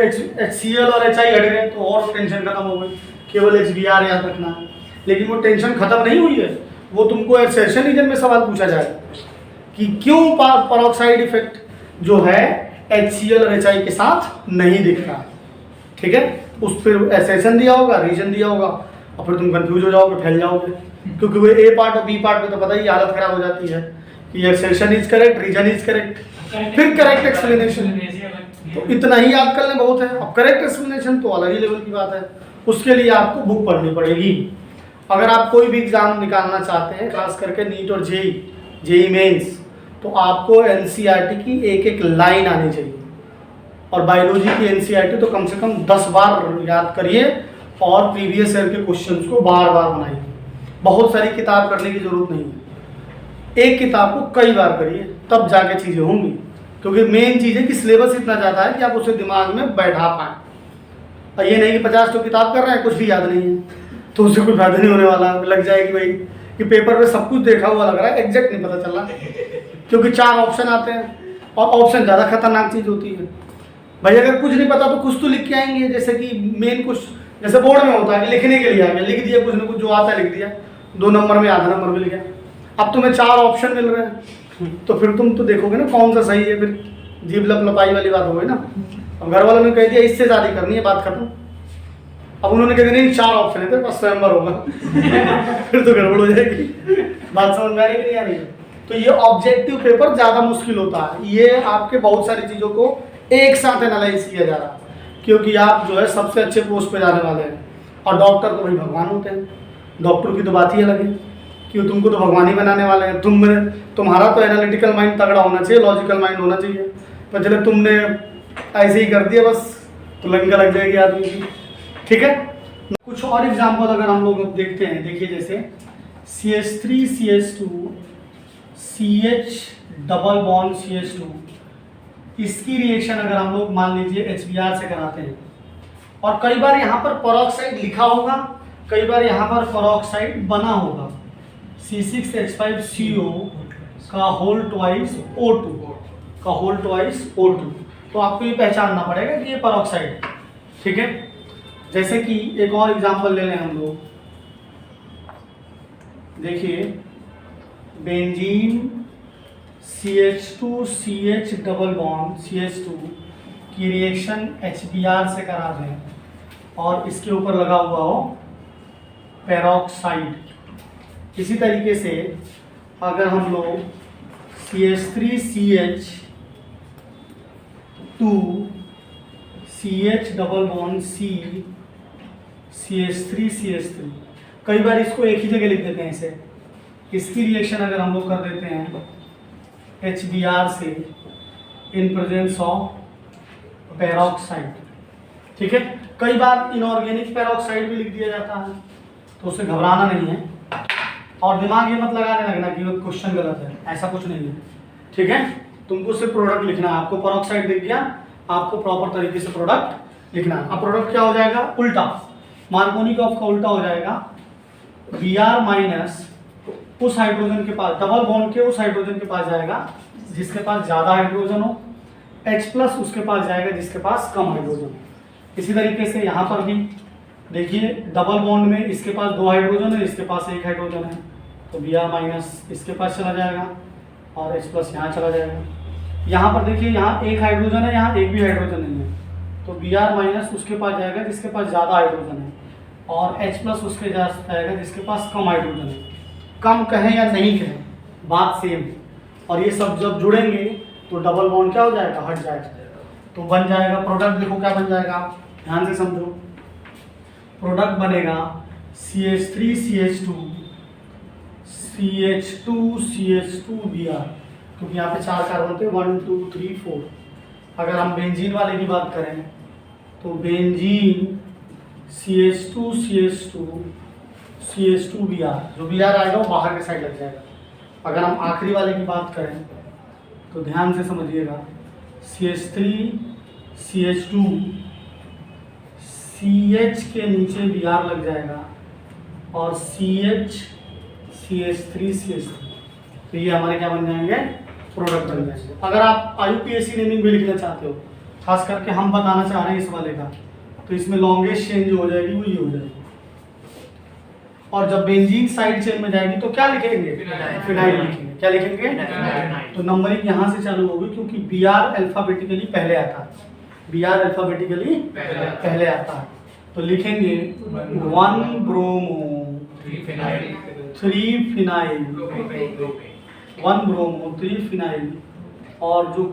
HCl और HI हट गए तो और टेंशन खत्म हो गई, केवल HBr याद रखना है। लेकिन वो टेंशन खत्म नहीं हुई है, वो तुमको सेशन रीजन में सवाल पूछा जाएगा कि क्यों पेरोक्साइड इफेक्ट जो है HCl और HI के साथ नहीं दिख रहा, ठीक है। उस पर एसेशन दिया होगा, रीजन दिया होगा, और फिर तुम कंफ्यूज हो जाओगे, फैल जाओगे, क्योंकि वो ए पार्ट और बी पार्ट में तो पता ही हालत खराब हो जाती है कि assertion is correct, reason is correct, फिर करेक्ट एक्सप्लेनेशन। तो इतना ही याद कर लें बहुत है। अब करेक्ट एक्सप्लेनेशन तो अलग ही लेवल की बात है, उसके लिए आपको बुक पढ़नी पड़ेगी। अगर आप कोई भी एग्जाम निकालना चाहते हैं, खास करके नीट और जेई मेंस, तो आपको एनसीईआरटी की एक एक लाइन आनी चाहिए, और बायोलॉजी की एनसीईआरटी तो कम से कम 10 बार याद करिए, और प्रीवियस ईयर के क्वेश्चंस को बार बार बनाइए। बहुत सारी किताब करने की जरूरत नहीं है, एक किताब को कई बार करिए, तब जाके चीज़ें होंगी। क्योंकि मेन चीज़ है कि सिलेबस इतना ज़्यादा है कि आप उसे दिमाग में बैठा पाएँ। और ये नहीं कि 50 तो किताब कर रहे हैं, कुछ भी याद नहीं है, तो उससे कोई फायदा नहीं होने वाला। लग जाएगी भाई कि पेपर पे सब कुछ देखा हुआ लग रहा है, एग्जैक्ट नहीं पता चल रहा, क्योंकि 4 ऑप्शन आते हैं, और ऑप्शन ज़्यादा खतरनाक चीज़ होती है भाई। अगर कुछ नहीं पता तो कुछ तो लिख के आएंगे, जैसे कि मेन कुछ, जैसे बोर्ड में होता है कि लिखने के लिए आ गया, लिख दिया कुछ ना कुछ, जो आता है लिख दिया, 2 नंबर में आधा नंबर मिल गया। अब तुम्हें 4 ऑप्शन मिल रहे हैं, तो फिर तुम तो देखोगे ना कौन सा सही है, फिर जीभ लपलपाई वाली बात हो गई ना। अब घर वालों ने कह दिया इससे शादी करनी है, बात खत्म। अब उन्होंने कह दिया नहीं 4 ऑप्शन है, तेरे पास स्वयंवर होगा फिर तो गड़बड़ हो जाएगी। बात समझ में आ रही कि नहीं आ रही? तो ये ऑब्जेक्टिव पेपर ज़्यादा मुश्किल होता है, ये आपके बहुत सारी चीज़ों को एक साथ एनालाइज किया जा रहा है, क्योंकि आप जो है सबसे अच्छे पोस्ट पे जाने वाले हैं, और डॉक्टर तो भाई भगवान होते हैं। डॉक्टर की तो बात ही अलग है, क्यों तुमको तो भगवान ही बनाने वाले हैं। तुम्हारा तो एनालिटिकल माइंड तगड़ा होना चाहिए, लॉजिकल माइंड होना चाहिए, पर जब तुमने ऐसे ही कर दिया बस, तो लंका लग जाएगी आदमी की, ठीक है। कुछ और एग्जाम्पल अगर हम लोग देखते हैं, देखिए जैसे CH3 CH2 CH double bond CH2, इसकी रिएक्शन अगर हम लोग मान लीजिए HBr से कराते हैं, और कई बार यहाँ पर पेरोक्साइड लिखा होगा, कई बार यहाँ पर पेरोक्साइड बना होगा, C6H5CO का होल ट्वाइस O2 तो आपको ये पहचानना पड़ेगा कि ये पेरोक्साइड है, ठीक है। जैसे कि एक और एग्जांपल ले लें हम लोग, देखिए benzene CH2 CH double bond CH2 की रिएक्शन HBr से करा दें, और इसके ऊपर लगा हुआ हो पेरोक्साइड। इसी तरीके से अगर हम लोग CH3 CH2 CH double bond CH3 CH3, कई बार इसको एक ही जगह लिख देते हैं इसे, इसकी रिएक्शन अगर हम लोग कर देते हैं HBr से इन प्रेजेंस ऑफ पेरोक्साइड, ठीक है। कई बार इनऑर्गेनिक पेरोक्साइड भी लिख दिया जाता है, तो उसे घबराना नहीं है, और दिमाग ये मत लगाने लगना कि वो क्वेश्चन गलत है, ऐसा कुछ नहीं है, ठीक है। तुमको सिर्फ प्रोडक्ट लिखना है, आपको पेरोक्साइड दिख गया, आपको प्रॉपर तरीके से प्रोडक्ट लिखना है। अब प्रोडक्ट क्या हो जाएगा, उल्टा, मार्कोनिकॉफ का उल्टा हो जाएगा, Br माइनस उस हाइड्रोजन के पास, डबल बॉन्ड के उस हाइड्रोजन के पास जाएगा जिसके पास ज़्यादा हाइड्रोजन हो, H प्लस उसके पास जाएगा जिसके पास कम हाइड्रोजन हो। इसी तरीके से यहाँ पर भी देखिए, डबल बॉन्ड में इसके पास 2 हाइड्रोजन है, इसके पास 1 हाइड्रोजन है, तो Br माइनस इसके पास चला जाएगा, और H प्लस यहाँ चला जाएगा। यहाँ पर देखिए, यहाँ 1 हाइड्रोजन है, यहाँ एक भी हाइड्रोजन नहीं है, तो Br माइनस उसके पास जाएगा जिसके पास ज़्यादा हाइड्रोजन है, और H प्लस उसके जाएगा जिसके पास कम हाइड्रोजन है। कम कहें या नहीं कहें, बात सेम। और ये सब जब जुड़ेंगे तो डबल बॉन्ड क्या हो जाएगा, हट जाएगा, तो बन जाएगा प्रोडक्ट। देखो क्या बन जाएगा, ध्यान से समझो। प्रोडक्ट बनेगा CH3 CH2 CH2 Br, क्योंकि यहाँ पे 4 कार्बन थे, 1 2 3 4। अगर हम बेंजीन वाले की बात करें तो बेंजीन CH2 Br, जो Br आएगा वो बाहर के साइड लग जाएगा। अगर हम आखिरी वाले की बात करें तो ध्यान से समझिएगा, CH3 CH2 CH के नीचे Br लग जाएगा, और CH3 CH3, तो ये हमारे क्या बन जाएंगे, प्रोडक्ट बन जाएंगे। अगर आप IUPAC नेमिंग भी लिखना चाहते हो, खास करके हम बताना चाह रहे हैं इस वाले का, तो इसमें लॉन्गेस्ट चेंज जो हो जाएगी वो ये हो जाएगी। और जब बेंजीन साइड चेन में जाएगी तो क्या लिखेंगे? फिनाइल लिखेंगे। क्या लिखेंगे? तो नंबरिंग यहाँ से चालू होगी क्योंकि बी आर अल्फाबेटिकली पहले आता है, बी आर अल्फाबेटिकली पहले आता है। तो लिखेंगे 1 ब्रोमो 3 फिनाइल, 1 ब्रोमो 3 फिनाइल, और जो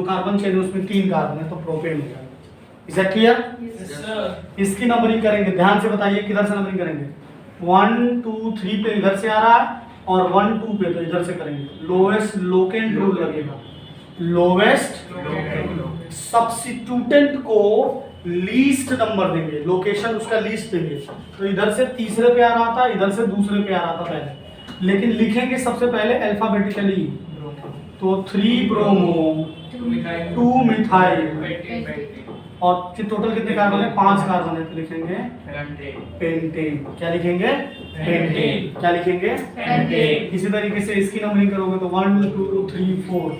कार्बन चेन है उसमें 3 कार्बन है तो प्रोपेन हो जाएगा। Is that clear? इसकी नंबरिंग करेंगे, ध्यान से बताइए किधर से नंबरिंग करेंगे। 1 2 3 पे इधर से आ रहा है और 1 2 पे तो इधर से करेंगे। लोएस्ट लोकेंट रूल लगेगा, लोवेस्ट सब्स्टिट्यूटेंट को लीस्ट नंबर देंगे, लोकेशन उसका लीस्ट देंगे। तो इधर से तीसरे पे आ रहा था, इधर से दूसरे पे आ रहा था पहले, लेकिन लिखेंगे सबसे पहले अल्फाबेटिकली। तो 3 ब्रोमो 2 मिथाइल, और टोटल कितने कार्बन है? 5 कार्बन है तो लिखेंगे पेंटेन। क्या लिखेंगे? पेंटेन। क्या लिखेंगे? पेंटेन। इसी तरीके से इसकी नंबरिंग करोगे तो 1 2 3 4,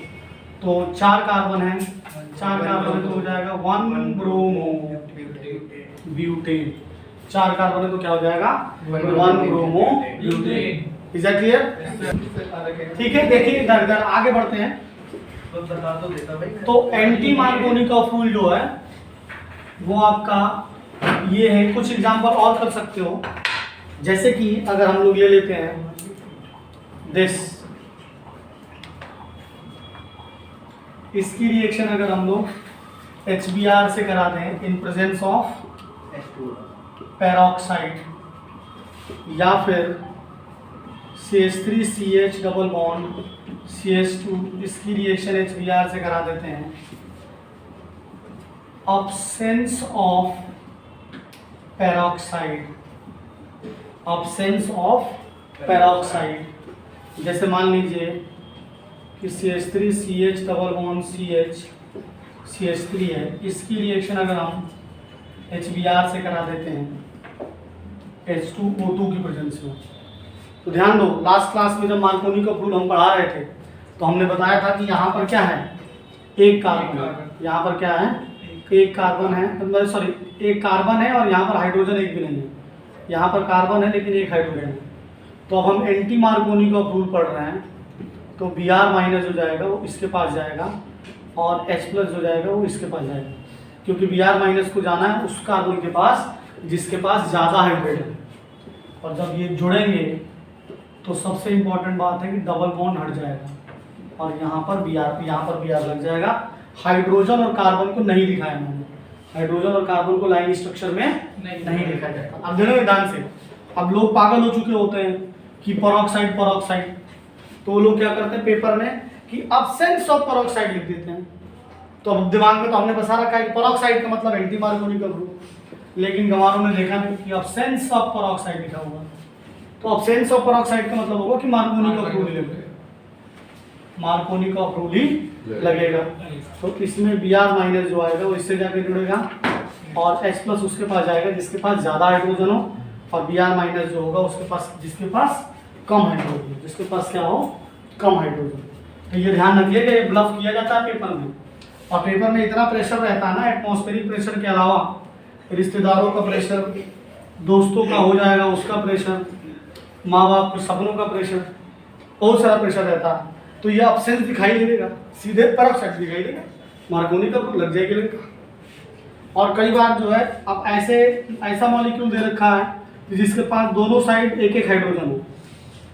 तो 4 कार्बन है, 4 कार्बन है तो हो जाएगा 1 ब्रोमो ब्यूटेन। 4 कार्बन है तो क्या हो जाएगा? 1 bromo butane. Is that clear? ठीक है, देखिए इधर इधर आगे बढ़ते हैं। तो एंटी मार्कोनी का रूल जो है वो आपका ये है। कुछ एग्जांपल और कर सकते हो, जैसे कि अगर हम लोग ले लेते हैं दिस, इसकी रिएक्शन अगर हम लोग HBr से करा दें इन प्रेजेंस ऑफ पेरोक्साइड, या फिर CH3CH डबल बॉन्ड CH2, इसकी रिएक्शन HBr से करा देते हैं। Absence of peroxide, absence of peroxide, जैसे मान लीजिए कि CH3CH डबल बॉन्ड CH3 है, इसकी रिएक्शन अगर हम HBr से करा देते हैं H2O2 की प्रेजेंस में। तो ध्यान दो, लास्ट क्लास में जब मार्कोनी का रूल हम पढ़ा रहे थे तो हमने बताया था कि यहाँ पर क्या है? एक कार्बन है। यहाँ पर क्या है? एक कार्बन है, सॉरी एक कार्बन है और यहाँ पर हाइड्रोजन एक भी नहीं है। यहाँ पर कार्बन है लेकिन एक हाइड्रोजन है। तो अब हम एंटी मार्कोनी का रूल पढ़ रहे हैं, तो Br माइनस हो जाएगा वो इसके पास जाएगा, और H प्लस हो जाएगा वो इसके पास जाएगा, क्योंकि Br माइनस को जाना है उस कार्बन के पास जिसके पास ज़्यादा हाइड्रोजन है। और जब ये जुड़ेंगे तो सबसे इम्पोर्टेंट बात है कि डबल बॉन्ड हट जाएगा और यहाँ पर Br लग जाएगा। हाइड्रोजन और कार्बन को नहीं दिखाया मैंने, हाइड्रोजन और कार्बन को लाइन स्ट्रक्चर में नहीं देखा जाता। अब देखो ध्यान से, अब लोग पागल हो चुके होते हैं कि पेरोक्साइड, तो लोग क्या करते हैं पेपर में कि अब्सेंस ऑफ पेरोक्साइड लिख देते हैं। तो अब दिमाग में तो हमने बसा रखा है कि पेरोक्साइड का मतलब एंटी मार्कोनी का ग्रुप, लेकिन गंवारों ने देखा नहीं कि अब्सेंस ऑफ पेरोक्साइड लिखा हुआ। तो अब्सेंस ऑफ पेरोक्साइड का मतलब होगा कि मार्कोनी का ग्रुप लगेगा, मार्कोनी का ग्रुप ही लगेगा। तो इसमें Br माइनस जो आएगा वो इससे जाके जुड़ेगा और H प्लस उसके पास जाएगा जिसके पास ज़्यादा हाइड्रोजन हो, और Br माइनस जो होगा उसके पास जिसके पास कम हाइड्रोजन, जिसके पास क्या हो? कम हाइड्रोजन। तो ये ध्यान रखिएगा, ये ब्लफ किया जाता है पेपर में, और पेपर में इतना प्रेशर रहता है ना, एटमॉस्फेरिक प्रेशर के अलावा रिश्तेदारों का प्रेशर, दोस्तों का हो जाएगा उसका प्रेशर, माँ बाप के सपनों का प्रेशर, बहुत सारा प्रेशर रहता है। तो ये अब्सेंस दिखाई नहीं देगा, सीधे पेरोक्साइड दिखाई देगा, मार्कोनी का ग्रुप लग जाएगी लड़का। और कई बार जो है अब ऐसा मॉलिक्यूल दे रखा है जिसके पास दोनों साइड एक एक हाइड्रोजन हो,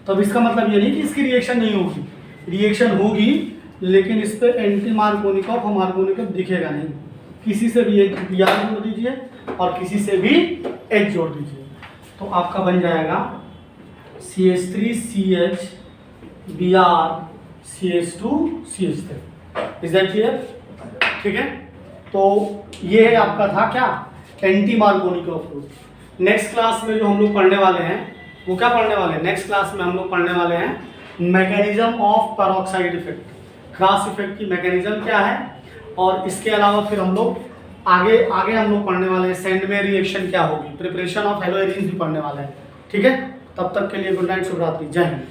तब इसका मतलब ये नहीं कि इसकी रिएक्शन नहीं होगी, रिएक्शन होगी लेकिन इस पर एंटी मार्कोनिक और मार्कोनिक दिखेगा नहीं। किसी से भी एक Br जोड़ दीजिए और किसी से भी H जोड़ दीजिए, तो आपका बन जाएगा CH3CH Br CH2CH3। Is that clear? ठीक है, तो ये है आपका था क्या? एंटी मार्कोनी का ग्रुप। नेक्स्ट क्लास में जो हम लोग पढ़ने वाले हैं वो क्या पढ़ने वाले हैं? नेक्स्ट क्लास में हम लोग पढ़ने वाले हैं mechanism of peroxide effect, cross effect की मैकेनिज्म क्या है, और इसके अलावा फिर हम लोग आगे हम लोग पढ़ने वाले हैं सैंडवेयर रिएक्शन क्या होगी, प्रिपरेशन ऑफ हेलोएरिन्स भी पढ़ने वाले हैं। ठीक है, तब तक के लिए गुड नाइट, शुभ रात्रि, जय हिंद।